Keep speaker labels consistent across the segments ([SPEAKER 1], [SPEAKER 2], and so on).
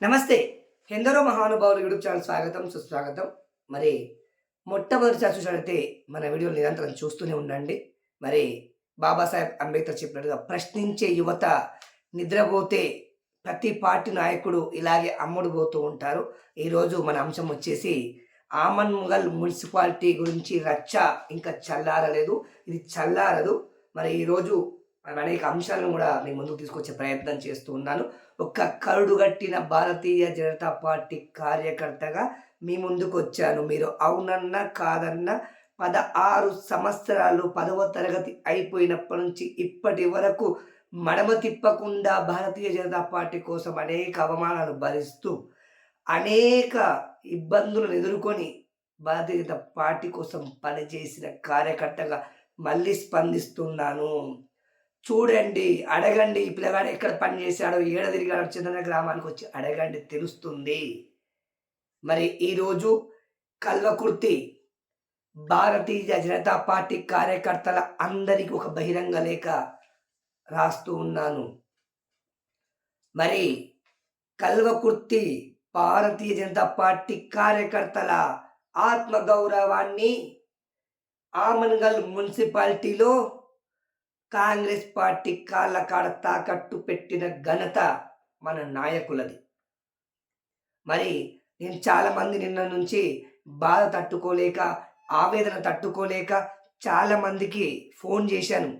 [SPEAKER 1] నమస్తే. ఎందరో మహానుభావులు యూట్యూబ్ ఛానల్ స్వాగతం, సుస్వాగతం. మరి మొట్టమొదటిసారి చూసినట్లయితే మన వీడియోలు నిరంతరం చూస్తూనే ఉండండి. మరి బాబాసాహెబ్ అంబేద్కర్ చెప్పినట్టుగా ప్రశ్నించే యువత నిద్రపోతే ప్రతి పార్టీ నాయకుడు ఇలాగే అమ్ముడు పోతూ ఉంటారు. ఈరోజు మన అంశం వచ్చేసి ఆమన్గల్ మున్సిపాలిటీ గురించి రచ్చ ఇంకా చల్లారలేదు. ఇది చల్లారదు. మరి ఈరోజు అనేక అంశాలను కూడా మీ ముందుకు తీసుకొచ్చే ప్రయత్నం చేస్తూ ఉన్నాను. ఒక కరుడుగట్టిన భారతీయ జనతా పార్టీ కార్యకర్తగా మీ ముందుకొచ్చాను. మీరు అవునన్నా కాదన్నా 16 సంవత్సరాలు 10వ తరగతి అయిపోయినప్పటి నుంచి ఇప్పటి వరకు మడమ తిప్పకుండా భారతీయ జనతా పార్టీ కోసం అనేక అవమానాలు భరిస్తూ, అనేక ఇబ్బందులను ఎదుర్కొని భారతీయ జనతా పార్టీ కోసం పనిచేసిన కార్యకర్తగా మళ్ళీ స్పందిస్తున్నాను. చూడండి, అడగండి. ఈ పిల్లగాడు ఎక్కడ పని చేశాడో, ఏడ తిరిగాడో చందన గ్రామానికి వచ్చి అడగండి, తెలుస్తుంది. మరి ఈరోజు కల్వకుర్తి భారతీయ జనతా పార్టీ కార్యకర్తల అందరికీ ఒక బహిరంగ లేఖ రాస్తూ ఉన్నాను. మరి కల్వకుర్తి భారతీయ జనతా పార్టీ కార్యకర్తల ఆత్మగౌరవాన్ని ఆమన్గల్ మున్సిపాలిటీలో కాంగ్రెస్ పార్టీ కాళ్ళ కాడ తాకట్టు పెట్టిన ఘనత మన నాయకులది. మరి నేను చాలామంది నిన్న నుంచి బాధ తట్టుకోలేక, ఆవేదన తట్టుకోలేక చాలామందికి ఫోన్ చేశాను.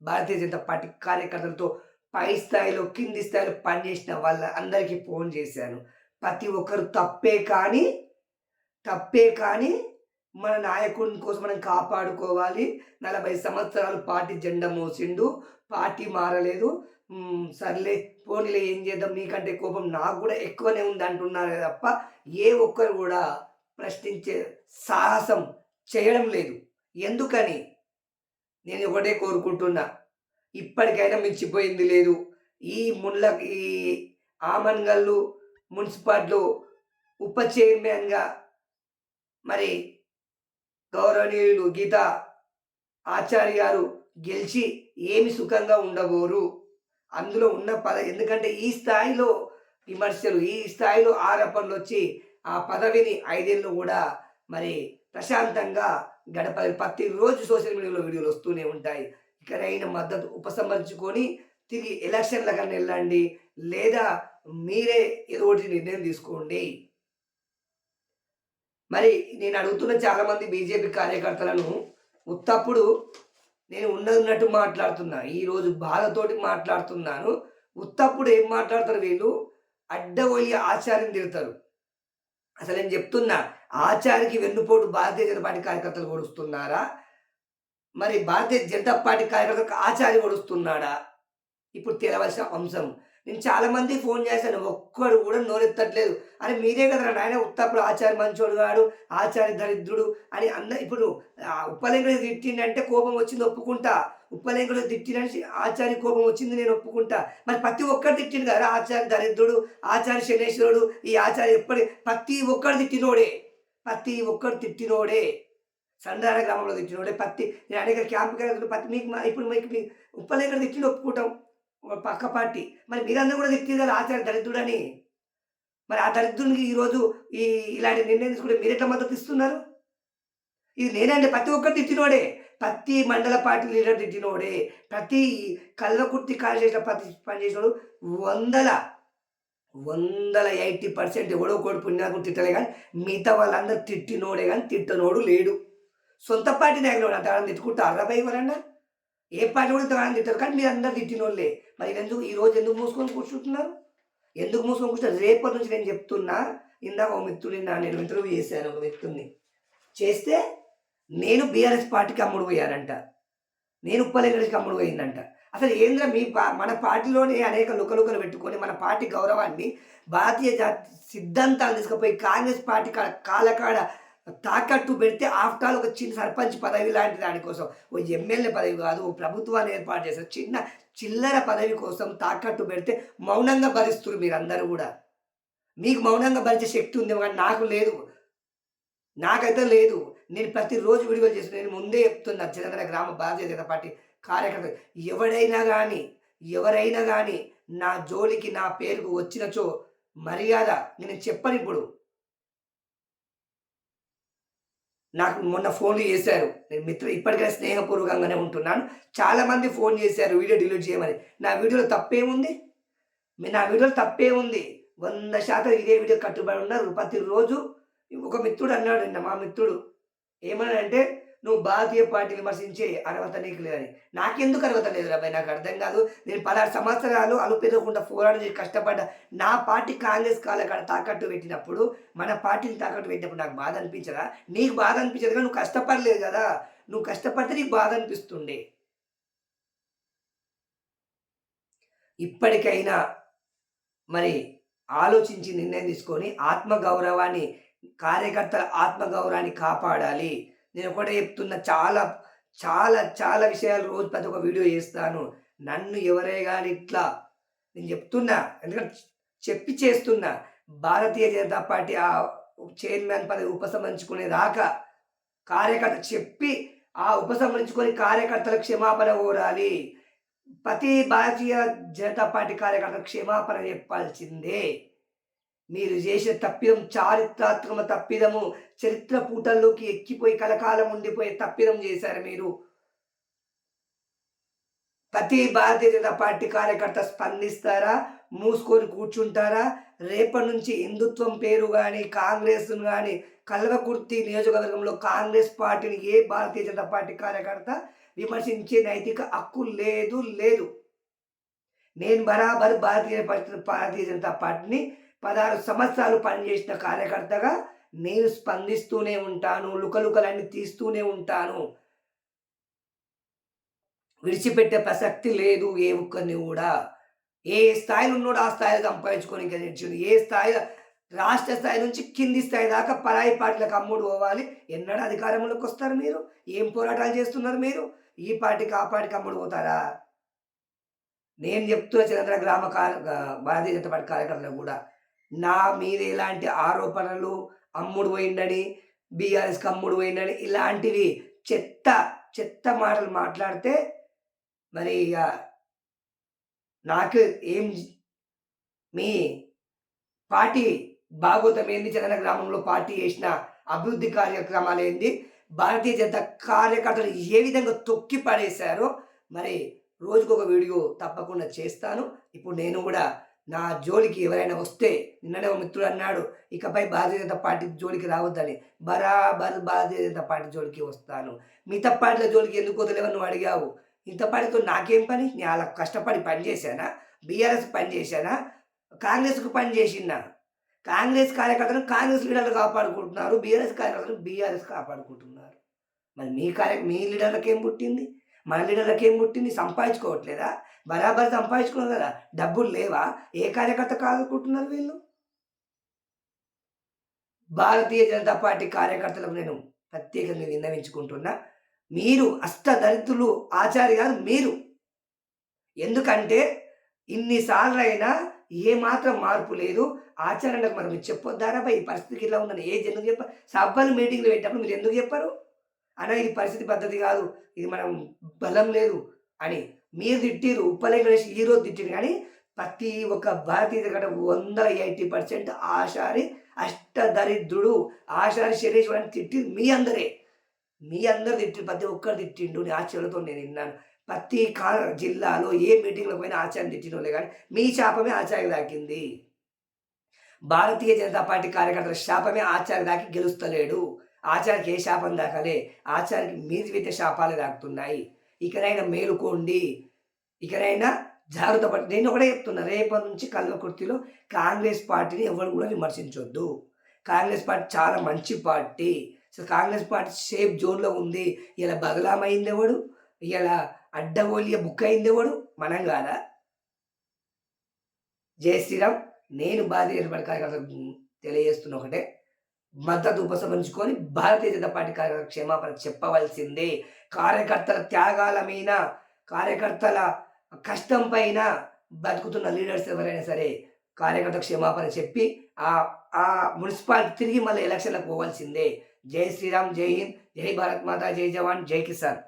[SPEAKER 1] భారతీయ జనతా పార్టీ కార్యకర్తలతో పై స్థాయిలో, కింది స్థాయిలో పనిచేసిన వాళ్ళ అందరికీ ఫోన్ చేశాను. ప్రతి ఒక్కరు తప్పే కానీ మన నాయకుని కోసం మనం కాపాడుకోవాలి. 40 సంవత్సరాలు పార్టీ జెండా మోసిండు, పార్టీ మారలేదు. సర్లే పోనీలే, ఏం చేద్దాం, మీకంటే కోపం నాకు కూడా ఎక్కువనే ఉంది అంటున్నారే తప్ప ఏ ఒక్కరు కూడా ప్రశ్నించే సాహసం చేయడం లేదు. ఎందుకని? నేను ఒకటే కోరుకుంటున్నా, ఇప్పటికైనా మించిపోయింది లేదు. ఈ ఆమన్గల్లు మున్సిపాలిటీలో ఉప చైర్మన్గా మరి గౌరవనీయులు గీతా ఆచార్య గారు గెలిచి ఏమి సుఖంగా ఉండబోరు. అందులో ఉన్న ఎందుకంటే ఈ స్థాయిలో విమర్శలు, ఈ స్థాయిలో ఆరోపణలు వచ్చి ఆ పదవిని 5 ఏళ్ళు కూడా మరి ప్రశాంతంగా గడపాలి. ప్రతిరోజు సోషల్ మీడియాలో వీడియోలు వస్తూనే ఉంటాయి. ఇకనైనా మద్దతు ఉపసంహరించుకొని తిరిగి ఎలక్షన్ల కన్నా వెళ్ళండి, లేదా మీరే ఏదో ఒకటి నిర్ణయం తీసుకోండి. మరి నేను అడుగుతున్న చాలామంది బీజేపీ కార్యకర్తలను, ఉత్తప్పుడు నేను ఉన్నట్టు మాట్లాడుతున్నా, ఈరోజు బాధతోటి మాట్లాడుతున్నాను. ఉత్తప్పుడు ఏం మాట్లాడతారు వీళ్ళు? అడ్డగోయి ఆచార్యని తిడతారు. అసలు నేను చెప్తున్నా, ఆచార్యకి వెన్నుపోటు భారతీయ జనతా పార్టీ కార్యకర్తలు పొడుస్తున్నారా? మరి భారతీయ జనతా పార్టీ కార్యకర్తలకు ఆచార్య పొడుస్తున్నాడా? ఇప్పుడు తేలవలసిన అంశం. నేను చాలామంది ఫోన్ చేశాను, ఒక్కడు కూడా నోరెత్తట్లేదు. అరే మీరే కదా నాయన ఉత్తప్పుడు ఆచార్య మంచోడు కాడు, ఆచార్య దరిద్రుడు అని ఇప్పుడు ఉప్పలేంకుడు తిట్టిండంటే కోపం వచ్చింది, ఒప్పుకుంటా. ఉప్పలేంకుడు తిట్టినని ఆచార్య కోపం వచ్చింది, నేను ఒప్పుకుంటా. మరి ప్రతి ఒక్కరు తిట్టిండు కదా, ఆచార్య దరిద్రుడు, ఆచార్య శనేశ్వరుడు, ఈ ఆచార్య ప్రతి ఒక్కరు తిట్టినోడే. సంధాన గ్రామంలో తిట్టినోడే. నేను అనేక క్యాంపు మీకు ఉప్పలేంకుడు తిట్టిండు, ఒప్పుకుంటాం, పక్క పార్టీ. మరి మీరందరూ కూడా తిట్టారు కదా ఆచార్య దరిద్రుడని. మరి ఆ దరిద్రునికి ఈరోజు ఇలాంటి నిర్ణయం తీసుకుంటే మీరు ఎట్లా మద్దతు ఇస్తున్నారు? ఇది నేనంటే ప్రతి ఒక్కరు తిట్టినోడే, ప్రతి మండల పార్టీ లీడర్ తిట్టినోడే, ప్రతి కల్వకుర్తి కాన్స్టిట్యూన్సీలో పనిచేసినోడు 80% ఎవడో ఒకడు పుణ్యాకు తిట్టలే, కానీ మిగతా వాళ్ళందరూ తిట్టినోడే, కానీ తిట్టనోడు లేడు. సొంత పార్టీ నాయకుడు అంతగానం తిట్టుకుంటా అర్రపై ఎవరన్నా? ఏ పార్టీ కూడా ఇంతగానం తిట్టారు, కానీ మీరు అందరు తిట్టినోళ్ళే. మరి ఈరోజు ఎందుకు మూసుకొని కూర్చుంటున్నారు? రేపటి నుంచి నేను చెప్తున్నా. ఇందాక ఒక మిత్రుడిని నేను ఇంటర్వ్యూ చేశాను. ఒక మిత్రుడిని చేస్తే, నేను బీఆర్ఎస్ పార్టీకి అమ్ముడు పోయానంట, నేను ఉప్పలేంకుడికి అమ్ముడు పోయిందంట. అసలు ఏంద్రా మన పార్టీలోనే అనేక లుకలుకలు పెట్టుకొని మన పార్టీ గౌరవాన్ని, భారతీయ సిద్ధాంతాలు తీసుకుపోయి కాంగ్రెస్ పార్టీ కాళ్ళకాడ తాకట్టు పెడితే, ఆఫ్టర్ ఆల్ ఒక చిన్న సర్పంచ్ పదవి లాంటి దానికోసం, ఓ ఎమ్మెల్యే పదవి కాదు, ఓ ప్రభుత్వాన్ని ఏర్పాటు చేశారు, చిల్లర పదవి కోసం తాకట్టు పెడితే మౌనంగా భరిస్తున్నారు మీరందరూ కూడా. మీకు మౌనంగా భరించే శక్తి ఉంది, కానీ నాకు లేదు, నాకైతే లేదు. నేను ప్రతిరోజు వీడియోలు చేస్తున్నాను. నేను ముందే చెప్తున్నా, జనగణ గ్రామ భారతీయ జనతా పార్టీ కార్యకర్త ఎవరైనా కానీ నా జోలికి, నా పేరుకు వచ్చినచో మర్యాద నేను చెప్పను ఇప్పుడు. నాకు మొన్న ఫోన్లు చేశారు. నేను ఇప్పటికైనా స్నేహపూర్వకంగానే ఉంటున్నాను. చాలామంది ఫోన్ చేశారు వీడియో డిలీట్ చేయమని. నా వీడియోలో తప్పేముంది? నా వీడియోలో తప్పేముంది? 100% ఇదే వీడియో కట్టుబడి ఉన్నారు. ప్రతిరోజు ఒక మిత్రుడు అన్నాడు నిన్న, మా మిత్రుడు ఏమన్నాడంటే, "నువ్వు భారతీయ పార్టీ విమర్శించే అర్హత నీకు లేదని." నాకెందుకు అర్హత లేదురా భయ్, నాకు అర్థం కాదు. నేను 16 సంవత్సరాలు అలుపెరగకుండా పోరాడి చేసి కష్టపడ్డా. నా పార్టీ కాంగ్రెస్ కాళ్ళ తాకట్టు పెట్టినప్పుడు, మన పార్టీని తాకట్టు పెట్టినప్పుడు నాకు బాధ అనిపించదా? నీకు బాధ అనిపించదు కదా, నువ్వు కష్టపడలేదు కదా. నువ్వు కష్టపడితే నీకు బాధ అనిపిస్తుండే. ఇప్పటికైనా మరి ఆలోచించి నిర్ణయం తీసుకొని ఆత్మగౌరవాన్ని, కార్యకర్తల ఆత్మగౌరవాన్ని కాపాడాలి. నేను ఒకటే చెప్తున్నా, చాలా, చాలా, చాలా విషయాలు రోజు ప్రతి ఒక్క వీడియో చేస్తాను. నన్ను ఎవరే గాని ఇట్లా నేను చెప్తున్నా, ఎందుకంటే చెప్పి చేస్తున్నా. భారతీయ జనతా పార్టీ చైర్మన్ పదవి ఉపసంహరించుకునేదాకా కార్యకర్త చెప్పి ఉపసంహరించుకొని కార్యకర్తలకు క్షమాపణ కోరాలి. ప్రతి భారతీయ జనతా పార్టీ కార్యకర్తలకు క్షమాపణ చెప్పాల్సిందే. మీరు చేసిన తప్పిదం చారిత్రాత్మక తప్పిదము. చరిత్ర పూటల్లోకి ఎక్కిపోయి కలకాలం ఉండిపోయే తప్పిదం చేశారు మీరు. ప్రతి భారతీయ జనతా పార్టీ కార్యకర్త స్పందిస్తారా? మూసుకొని కూర్చుంటారా? రేపటి నుంచి హిందుత్వం పేరు గాని, కాంగ్రెస్‌ను గాని, కల్వకుర్తి నియోజకవర్గంలో కాంగ్రెస్ పార్టీని ఏ భారతీయ జనతా పార్టీ కార్యకర్త విమర్శించే నైతిక హక్కు లేదు, లేదు. నేను బరాబర్ భారతీయ జనతా పార్టీని 16 సంవత్సరాలు పనిచేసిన కార్యకర్తగా నేను స్పందిస్తూనే ఉంటాను. లుకలుకలన్నీ తీస్తూనే ఉంటాను. విడిచిపెట్టే ప్రసక్తి లేదు ఏ ఒక్కరిని కూడా. ఏ స్థాయిలో ఉన్నోడు ఆ స్థాయిలో సంపాదించుకోనికి నేర్చుకుంది. ఏ స్థాయిలో రాష్ట్ర స్థాయి నుంచి కింది స్థాయి దాకా పరాయి పార్టీలకు అమ్ముడు పోవాలి. ఎన్నడూ అధికారంలోకి వస్తారు మీరు? ఏం పోరాటాలు చేస్తున్నారు మీరు? ఈ పార్టీకి ఆ పార్టీకి అమ్ముడు పోతారా? నేను చెప్తున్న చంద్ర గ్రామ భారతీయ జనతా పార్టీ కార్యకర్తలకు కూడా నా మీద ఎలాంటి ఆరోపణలు, అమ్ముడు పోయిండని, బీఆర్ఎస్‌కి అమ్ముడు పోయిండని ఇలాంటివి చెత్త, చెత్త మాటలు మాట్లాడితే మరి ఇగ నాకు ఏం మీ పార్టీ భాగోతం ఏంది? చందన గ్రామంలో పార్టీ చేసిన అభివృద్ధి కార్యక్రమాలేంది? భారతీయ జనతా కార్యకర్తలు ఏ విధంగా తొక్కి పడేశారో మరి రోజుకొక వీడియో తప్పకుండా చేస్తాను. ఇప్పుడు నేను కూడా నా జోలికి ఎవరైనా వస్తే, నిన్ననే ఒక మిత్రుడు అన్నాడు, ఇకపై భారతీయ జనతా పార్టీ జోలికి రావద్దని. బరాబర్ భారతీయ జనతా పార్టీ జోలికి వస్తాను. మిగతా పార్టీల జోలికి ఎందుకు వదిలేవని నువ్వు అడిగావు. మిగతా పార్టీతో నాకేం పని? నేను అలా కష్టపడి పని చేశానా? బీఆర్ఎస్‌కి పని చేశానా? కాంగ్రెస్‌కి పని చేసినా? కాంగ్రెస్ కార్యకర్తలను కాంగ్రెస్ లీడర్లు కాపాడుకుంటున్నారు. బీఆర్ఎస్ కార్యకర్తలను బీఆర్ఎస్ కాపాడుకుంటున్నారు. మరి మీ లీడర్లకేం పుట్టింది? మన లీడర్లకేం పుట్టింది? సంపాదించుకోవట్లేదా? బరాబర్ సంపాదించుకున్నారు కదా. డబ్బులు లేవా? ఏ కార్యకర్త కాదుకుంటున్నారు వీళ్ళు? భారతీయ జనతా పార్టీ కార్యకర్తలకు నేను ప్రత్యేకంగా విన్నవించుకుంటున్నా. మీరు అష్టదరిద్రులు ఆచార్య గారు మీరు. ఎందుకంటే ఇన్ని సార్లైనా ఏమాత్రం మార్పు లేదు. ఆచరణకు మరి మీరు చెప్పొద్దారా భయ్, ఈ పరిస్థితికి ఇలా ఉందని ఎందుకు చెప్పారు? సభలు మీటింగ్‌లు పెట్టినప్పుడు మీరు ఎందుకు చెప్పరు? అన్నా ఇది పరిస్థితి పద్ధతి కాదు, ఇది మనం బలం లేదు అని మీరు తిట్టిర్రు. ఉప్పలే గణేష్ ఈరోజు తిట్టిర్రు కానీ ప్రతి ఒక్క భారతీయ జనతా 180% ఆషారి అష్టదరిద్రుడు, ఆషారి శరీష్ అని తిట్టింది మీ అందరే. మీ అందరు తిట్టిండు, ప్రతి ఒక్కరు తిట్టిండు. నీ ఆచరణతో నేను విన్నాను. ప్రతి జిల్లాలో ఏ మీటింగ్‌లో పోయినా ఆచార్యని తిట్టినోళ్ళే కానీ మీ శాపమే ఆచార్య దాకింది. భారతీయ జనతా పార్టీ కార్యకర్తల శాపమే ఆచార్య దాకి గెలుస్తలేడు. ఆచార్యకి ఏ శాపం దాకలే, ఆచార్యకి మీది విద్య శాపాలు దాకుతున్నాయి. ఇకనైనా మేలుకోండి, ఇకనైనా జాగ్రత్త పడి. నేను ఒకటే చెప్తున్నా, రేపటి నుంచి కల్వకుర్తిలో కాంగ్రెస్ పార్టీని ఎవరు కూడా విమర్శించొద్దు. కాంగ్రెస్ పార్టీ చాలా మంచి party. So Congress party safe జోన్‌లో ఉంది. ఇలా బదలామైంది ఎవడు? ఇలా అడ్డగోలియ బుక్ అయింది ఎవడు? మనం కాదా? జై శ్రీరామ్. నేను భారతీయ జనతా పార్టీ కార్యకర్తలకు తెలియజేస్తున్న ఒకటే, మద్దతు ఉపసంహరించుకొని భారతీయ జనతా పార్టీ కార్యకర్తలకు క్షమాపణ చెప్పవలసిందే. కార్యకర్తల త్యాగాల మీద, కార్యకర్తల కష్టం పైన బతుకుతున్న లీడర్స్ ఎవరైనా సరే కార్యకర్తలకు క్షమాపణ చెప్పి ఆ మున్సిపాలిటీ తిరిగి మళ్ళీ ఎలక్షన్‌లకు పోవాల్సిందే. జై శ్రీరామ్, జై హింద్, జై భారత్ మాతా, జై జవాన్, జై కిసాన్.